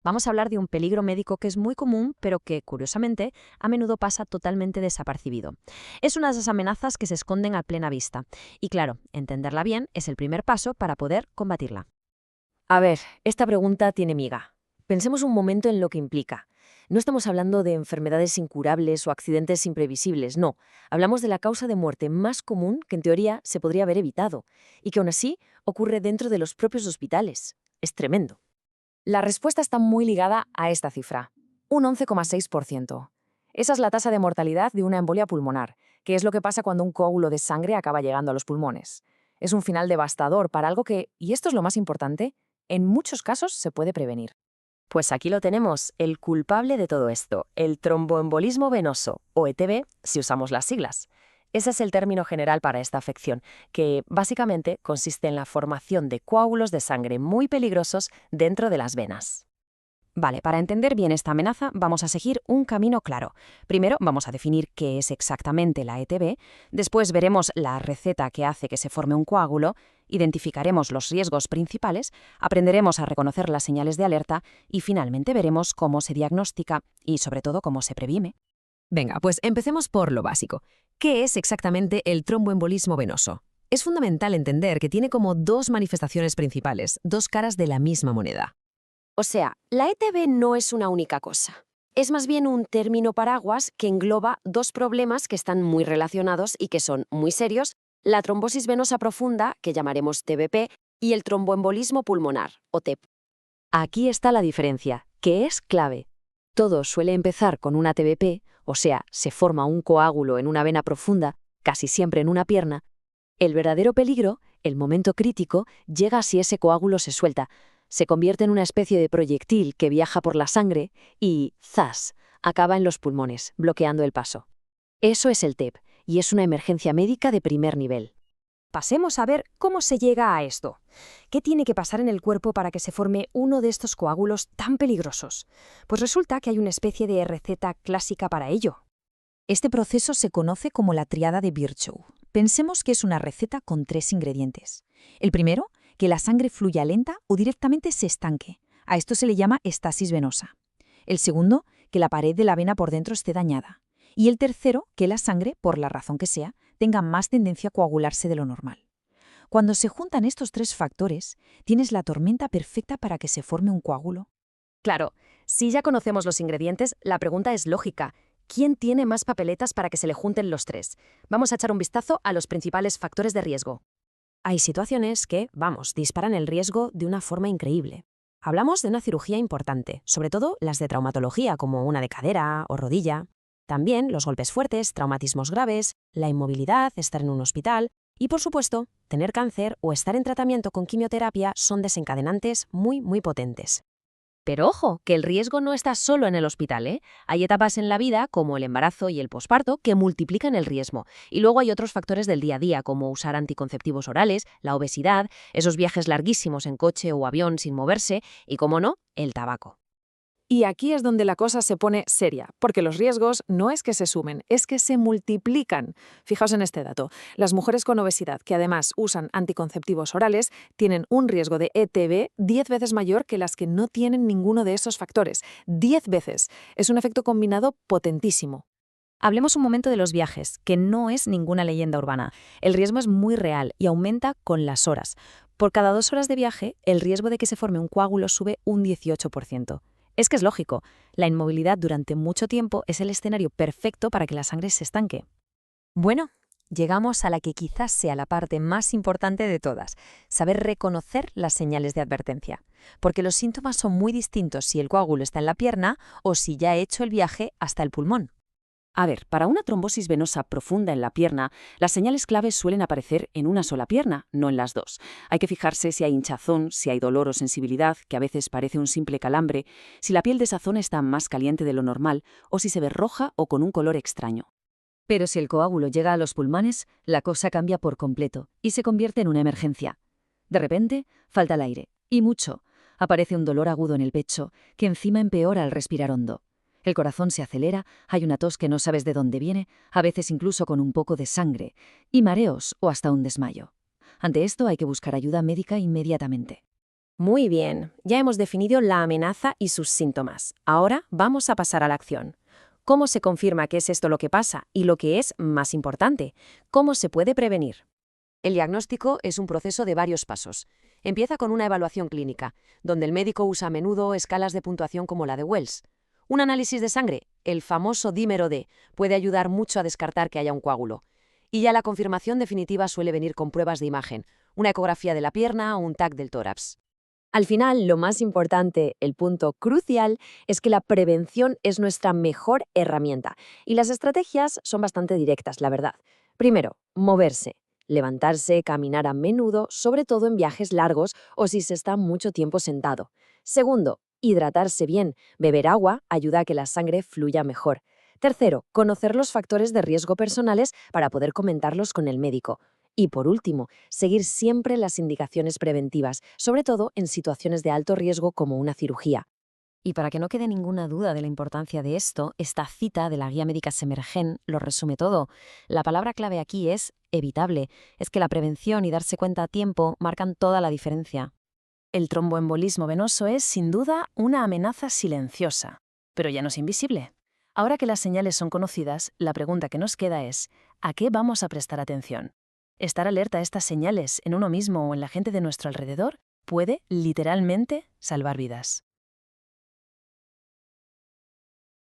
Vamos a hablar de un peligro médico que es muy común, pero que, curiosamente, a menudo pasa totalmente desapercibido. Es una de esas amenazas que se esconden a plena vista. Y claro, entenderla bien es el primer paso para poder combatirla. A ver, esta pregunta tiene miga. Pensemos un momento en lo que implica. No estamos hablando de enfermedades incurables o accidentes imprevisibles, no. Hablamos de la causa de muerte más común que en teoría se podría haber evitado y que aún así ocurre dentro de los propios hospitales. Es tremendo. La respuesta está muy ligada a esta cifra, un 11,6%. Esa es la tasa de mortalidad de una embolia pulmonar, que es lo que pasa cuando un coágulo de sangre acaba llegando a los pulmones. Es un final devastador para algo que, y esto es lo más importante, en muchos casos se puede prevenir. Pues aquí lo tenemos, el culpable de todo esto, el tromboembolismo venoso, o ETB, si usamos las siglas. Ese es el término general para esta afección, que básicamente consiste en la formación de coágulos de sangre muy peligrosos dentro de las venas. Vale, para entender bien esta amenaza vamos a seguir un camino claro. Primero vamos a definir qué es exactamente la ETB, después veremos la receta que hace que se forme un coágulo, identificaremos los riesgos principales, aprenderemos a reconocer las señales de alerta y finalmente veremos cómo se diagnostica y sobre todo cómo se previene. Venga, pues empecemos por lo básico. ¿Qué es exactamente el tromboembolismo venoso? Es fundamental entender que tiene como dos manifestaciones principales, dos caras de la misma moneda. O sea, la ETB no es una única cosa. Es más bien un término paraguas que engloba dos problemas que están muy relacionados y que son muy serios: la trombosis venosa profunda, que llamaremos TVP, y el tromboembolismo pulmonar, o TEP. Aquí está la diferencia, que es clave. Todo suele empezar con una TBP, o sea, se forma un coágulo en una vena profunda, casi siempre en una pierna. El verdadero peligro, el momento crítico, llega si ese coágulo se suelta, se convierte en una especie de proyectil que viaja por la sangre y, ¡zas!, acaba en los pulmones, bloqueando el paso. Eso es el TEP, y es una emergencia médica de primer nivel. Pasemos a ver cómo se llega a esto. ¿Qué tiene que pasar en el cuerpo para que se forme uno de estos coágulos tan peligrosos? Pues resulta que hay una especie de receta clásica para ello. Este proceso se conoce como la triada de Virchow. Pensemos que es una receta con 3 ingredientes. El primero, que la sangre fluya lenta o directamente se estanque. A esto se le llama estasis venosa. El segundo, que la pared de la vena por dentro esté dañada. Y el tercero, que la sangre, por la razón que sea, tenga más tendencia a coagularse de lo normal. Cuando se juntan estos 3 factores, tienes la tormenta perfecta para que se forme un coágulo. Claro, si ya conocemos los ingredientes, la pregunta es lógica. ¿Quién tiene más papeletas para que se le junten los tres? Vamos a echar un vistazo a los principales factores de riesgo. Hay situaciones que, disparan el riesgo de una forma increíble. Hablamos de una cirugía importante, sobre todo las de traumatología, como una de cadera o rodilla. También los golpes fuertes, traumatismos graves, la inmovilidad, estar en un hospital y, por supuesto, tener cáncer o estar en tratamiento con quimioterapia son desencadenantes muy, muy potentes. Pero ojo, que el riesgo no está solo en el hospital, ¿eh? Hay etapas en la vida, como el embarazo y el posparto, que multiplican el riesgo. Y luego hay otros factores del día a día, como usar anticonceptivos orales, la obesidad, esos viajes larguísimos en coche o avión sin moverse y, como no, el tabaco. Y aquí es donde la cosa se pone seria, porque los riesgos no es que se sumen, es que se multiplican. Fijaos en este dato. Las mujeres con obesidad, que además usan anticonceptivos orales, tienen un riesgo de ETB 10 veces mayor que las que no tienen ninguno de esos factores. 10 veces. Es un efecto combinado potentísimo. Hablemos un momento de los viajes, que no es ninguna leyenda urbana. El riesgo es muy real y aumenta con las horas. Por cada 2 horas de viaje, el riesgo de que se forme un coágulo sube un 18%. Es que es lógico, la inmovilidad durante mucho tiempo es el escenario perfecto para que la sangre se estanque. Bueno, llegamos a la que quizás sea la parte más importante de todas, saber reconocer las señales de advertencia. Porque los síntomas son muy distintos si el coágulo está en la pierna o si ya ha hecho el viaje hasta el pulmón. A ver, para una trombosis venosa profunda en la pierna, las señales claves suelen aparecer en una sola pierna, no en las dos. Hay que fijarse si hay hinchazón, si hay dolor o sensibilidad, que a veces parece un simple calambre, si la piel de esa zona está más caliente de lo normal o si se ve roja o con un color extraño. Pero si el coágulo llega a los pulmones, la cosa cambia por completo y se convierte en una emergencia. De repente, falta el aire, y mucho. Aparece un dolor agudo en el pecho, que encima empeora al respirar hondo. El corazón se acelera, hay una tos que no sabes de dónde viene, a veces incluso con un poco de sangre, y mareos o hasta un desmayo. Ante esto hay que buscar ayuda médica inmediatamente. Muy bien, ya hemos definido la amenaza y sus síntomas. Ahora vamos a pasar a la acción. ¿Cómo se confirma que es esto lo que pasa? Y lo que es más importante, ¿cómo se puede prevenir? El diagnóstico es un proceso de varios pasos. Empieza con una evaluación clínica, donde el médico usa a menudo escalas de puntuación como la de Wells. Un análisis de sangre, el famoso dímero D, puede ayudar mucho a descartar que haya un coágulo. Y ya la confirmación definitiva suele venir con pruebas de imagen, una ecografía de la pierna o un TAC del tórax. Al final, lo más importante, el punto crucial, es que la prevención es nuestra mejor herramienta. Y las estrategias son bastante directas, la verdad. Primero, moverse. Levantarse, caminar a menudo, sobre todo en viajes largos o si se está mucho tiempo sentado. Segundo, hidratarse bien. Beber agua ayuda a que la sangre fluya mejor. Tercero, conocer los factores de riesgo personales para poder comentarlos con el médico. Y por último, seguir siempre las indicaciones preventivas, sobre todo en situaciones de alto riesgo como una cirugía. Y para que no quede ninguna duda de la importancia de esto, esta cita de la guía médica Semergen lo resume todo. La palabra clave aquí es evitable. Es que la prevención y darse cuenta a tiempo marcan toda la diferencia. El tromboembolismo venoso es, sin duda, una amenaza silenciosa, pero ya no es invisible. Ahora que las señales son conocidas, la pregunta que nos queda es, ¿a qué vamos a prestar atención? Estar alerta a estas señales en uno mismo o en la gente de nuestro alrededor puede, literalmente, salvar vidas.